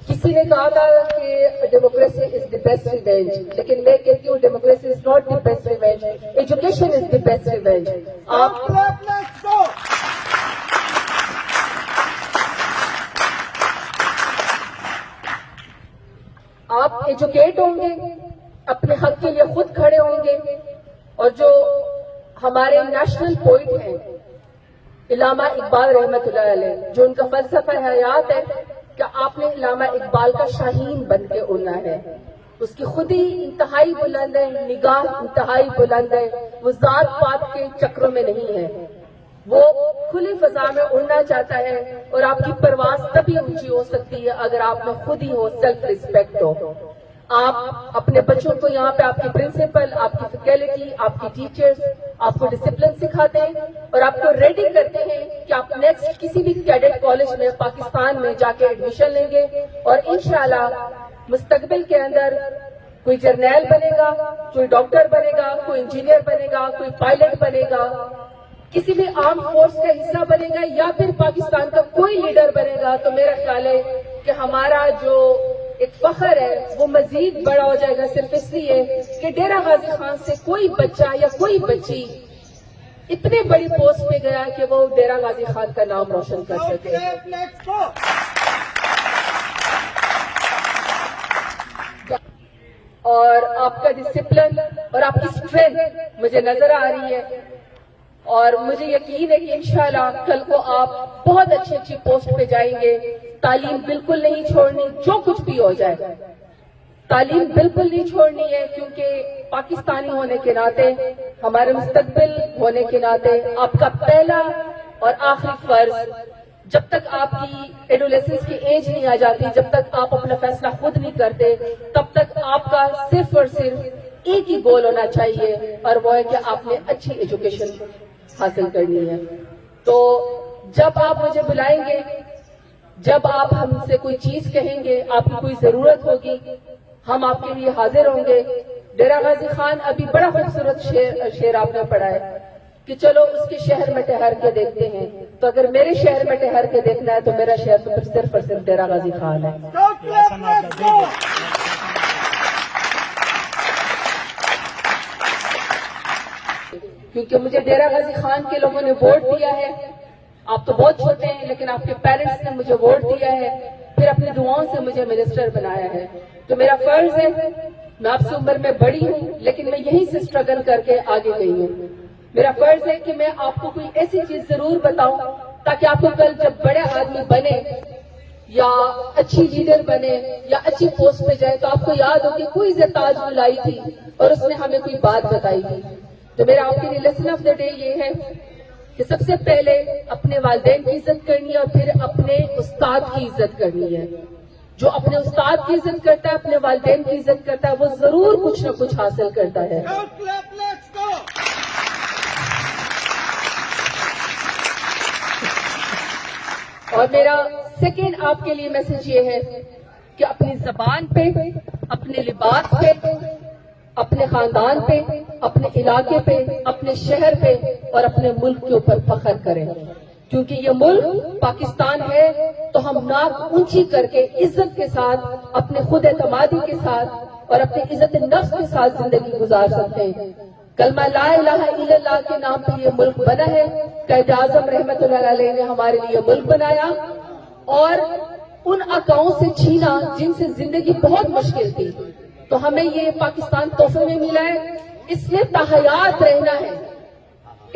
کسی نے کہا تھا کہ democracy is the best revenge, لیکن میں کہتی ہوں democracy is not the best revenge, education is the best revenge. آپ ایجوکیٹ ہوں گے، اپنے حق کے لیے خود کھڑے ہوں گے، اور جو ہمارے نیشنل پوئٹ ہیں علامہ اقبال رحمۃ اللہ علیہ، جو ان کا فلسفہ حیات ہے کہ آپ نے علامہ اقبال کا شاہین بن کے اڑنا ہے. اس کی خود ہی انتہائی بلند ہے، نگاہ انتہائی بلند ہے، وہ ذات پات کے چکروں میں نہیں ہے، وہ کھلی فضا میں اڑنا چاہتا ہے. اور آپ کی پرواز تبھی اونچی ہو سکتی ہے اگر آپ میں خود ہی ہو، سیلف ریسپیکٹ ہو. آپ اپنے بچوں کو یہاں پہ آپ کی پرنسپل، آپ کی فیکلٹی، آپ کی ٹیچرز آپ کو ڈسپلن سکھاتے ہیں اور آپ کو ریڈی کرتے ہیں کہ آپ نیکسٹ کسی بھی کیڈٹ کالج میں پاکستان میں جا کے ایڈمیشن لیں گے، اور انشاءاللہ مستقبل کے اندر کوئی جرنیل بنے گا، کوئی ڈاکٹر بنے گا، کوئی انجینئر بنے گا، کوئی پائلٹ بنے گا، کسی بھی آرم فورس کا حصہ بنے گا، یا پھر پاکستان کا کوئی لیڈر بنے گا. تو میرا خیال ہے کہ ہمارا جو ایک فخر ہے وہ مزید بڑا ہو جائے گا، صرف اس لیے کہ ڈیرہ غازی خان سے کوئی بچہ یا کوئی بچی اتنے بڑی پوسٹ پہ گیا کہ وہ ڈیرہ غازی خان کا نام روشن کر سکے. اور آپ کا ڈسپلن اور آپ کی اسٹرینتھ مجھے نظر آ رہی ہے، اور مجھے یقین ہے کہ انشاءاللہ کل کو آپ بہت اچھی پوسٹ پہ جائیں گے. تعلیم بالکل نہیں چھوڑنی، جو کچھ بھی ہو جائے تعلیم بالکل نہیں چھوڑنی ہے، کیونکہ پاکستانی ہونے کے ناطے، ہمارے مستقبل ہونے کے ناطے آپ کا پہلا اور آخری فرض، جب تک آپ کی ایڈولیسنس کی ایج نہیں آ جاتی، جب تک آپ اپنا فیصلہ خود نہیں کرتے، تب تک آپ کا صرف اور صرف ایک ہی گول ہونا چاہیے، اور وہ ہے کہ آپ نے اچھی ایجوکیشن حاصل کرنی ہے. تو جب آپ مجھے بلائیں گے، جب آپ ہم سے کوئی چیز کہیں گے، آپ کی کوئی ضرورت ہوگی، ہم آپ کے لیے حاضر ہوں گے. ڈیرہ غازی خان ابھی بڑا خوبصورت شعر آپ نے پڑھا ہے کہ چلو اس کے شہر میں ٹہر کے دیکھتے ہیں. تو اگر میرے شہر میں ٹہر کے دیکھنا ہے تو میرا شہر تو پھر صرف اور صرف ڈیرہ غازی خان ہے. کیونکہ مجھے ڈیرہ غازی خان کے لوگوں نے ووٹ دیا ہے. آپ تو بہت چھوٹے ہیں لیکن آپ کے پیرنٹس نے مجھے ووٹ دیا ہے، پھر اپنی دعاؤں سے مجھے منسٹر بنایا ہے. تو میرا فرض ہے، میں آپ سے عمر میں بڑی ہوں لیکن میں یہیں سے اسٹرگل کر کے آگے گئی ہوں. میرا فرض ہے کہ میں آپ کو کوئی ایسی چیز ضرور بتاؤں تاکہ آپ کو کل جب بڑے آدمی بنے یا اچھی لیڈر بنے یا اچھی پوسٹ پہ جائے تو آپ کو یاد ہو کہ کوئی تاج لائی تھی اور اس نے ہمیں کوئی بات بتائی تھی. تو میرا آپ کے لیے لیسن آف دا ڈے یہ ہے کہ سب سے پہلے اپنے والدین کی عزت کرنی ہے اور پھر اپنے استاد کی عزت کرنی ہے. جو اپنے استاد کی عزت کرتا ہے، اپنے والدین کی عزت کرتا ہے، وہ ضرور کچھ نہ کچھ حاصل کرتا ہے. اور میرا سیکنڈ آپ کے لیے میسج یہ ہے کہ اپنی زبان پہ، اپنے لباس پہ، اپنے خاندان پہ، اپنے علاقے پہ، اپنے شہر پہ اور اپنے ملک کے اوپر فخر کریں. کیونکہ یہ ملک پاکستان ہے تو ہم ناک اونچی کر کے عزت کے ساتھ، اپنے خود اعتمادی کے ساتھ اور اپنے عزت نفس کے ساتھ زندگی گزار سکتے ہیں. کلمہ لا الہ الا اللہ کے نام پہ یہ ملک بنا ہے. قائد اعظم رحمت اللہ علیہ نے ہمارے لیے ملک بنایا اور ان آقاؤں سے چھینا جن سے زندگی بہت مشکل تھی. تو ہمیں یہ پاکستان تحفے میں ملا ہے. اس نے تاحیات رہنا ہے،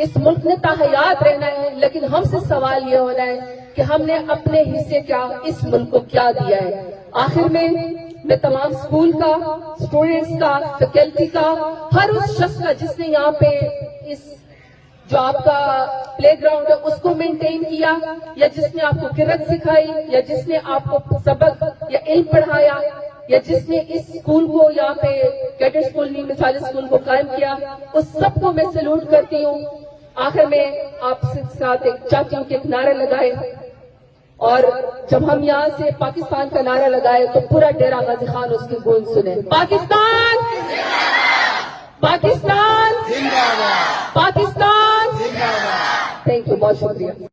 اس ملک نے تاحیات رہنا ہے، لیکن ہم سے سوال یہ ہونا ہے کہ ہم نے اپنے حصے کیا، اس ملک کو کیا دیا ہے. آخر میں تمام اسکول کا، اسٹوڈینٹس کا، فیکلٹی کا، ہر اس شخص کا جس نے یہاں پہ اس جو آپ کا پلے گراؤنڈ ہے اس کو مینٹین کیا، یا جس نے آپ کو کرت سکھائی، یا جس نے آپ کو سبق یا علم پڑھایا، یا جس نے اس اسکول کو یہاں پہ کیڈٹ اسکول نہیں مثال اسکول کو قائم کیا، اس سب کو میں سلوٹ کرتی ہوں. آخر میں آپ سے ساتھ ایک چاہتی ہوں کہ ایک نعرہ لگائے، اور جب ہم یہاں سے پاکستان کا نعرہ لگائے تو پورا ڈیرہ غازی خان اس کی گونج سنے. پاکستان، پاکستان، پاکستان. تھینک یو، بہت شکریہ.